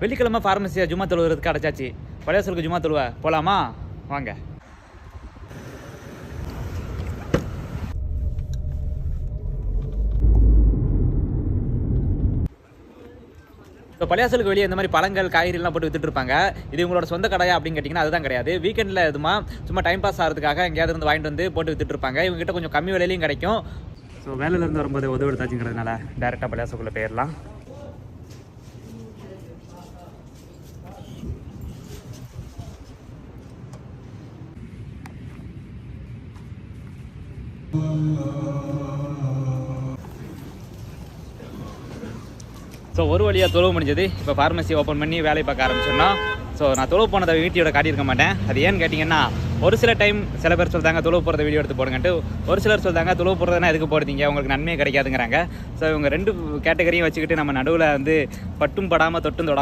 வெள்ளிக்கிழமை ஃபார்மசியை ஜும்மா தொழுகிறதுக்கு அடைச்சாச்சு. பழையாசலுக்கு ஜும்மா தொழுவ போகலாமா? வாங்க. இப்போ பழையாசலுக்கு வெளியே இந்த மாதிரி பழங்கள் காய்கறிலாம் போட்டு வித்துட்டு இருப்பாங்க. இது உங்களோட சொந்த கடையா அப்படின்னு கேட்டிங்கன்னா அதுதான் கிடையாது. வீக்கெண்டில் எதுமா சும்மா டைம் பாஸ் ஆகிறதுக்காக எங்கேயாவது இருந்து வாங்கிட்டு வந்து போட்டு வித்துட்டு இருப்பாங்க. இவங்ககிட்ட கொஞ்சம் கம்மி விலையிலையும் கிடைக்கும். ஸோ வேலையிலேருந்து வரும்போது உதவி எடுத்தாச்சுங்கிறதுனால டேரெக்டாக பழையாசலுக்குள்ளே போயிடலாம். ஸோ ஒரு வழியாக தொழுவு முடிஞ்சது. இப்போ ஃபார்மசி ஓப்பன் பண்ணி வேலையை பார்க்க ஆரம்பிச்சோம்னா, ஸோ நான் தொழுவு போனதை வீடியோட காட்டியிருக்க மாட்டேன். அது ஏன்னு கேட்டிங்கன்னா, ஒரு சில டைம் சில பேர் சொல்கிறாங்க தொழுவு போகிறத வீடியோ எடுத்து போடுங்கன்ட்டு, ஒரு சிலர் சொல்கிறாங்க தொழுவு போகிறதுனா எதுக்கு போடுறீங்க, உங்களுக்கு நன்மையே கிடைக்காதுங்கிறாங்க. ஸோ இவங்க ரெண்டு கேட்டகரியும் வச்சுக்கிட்டு நம்ம நடுவில் வந்து பட்டும் படாமல் தொட்டும் தொடாமல்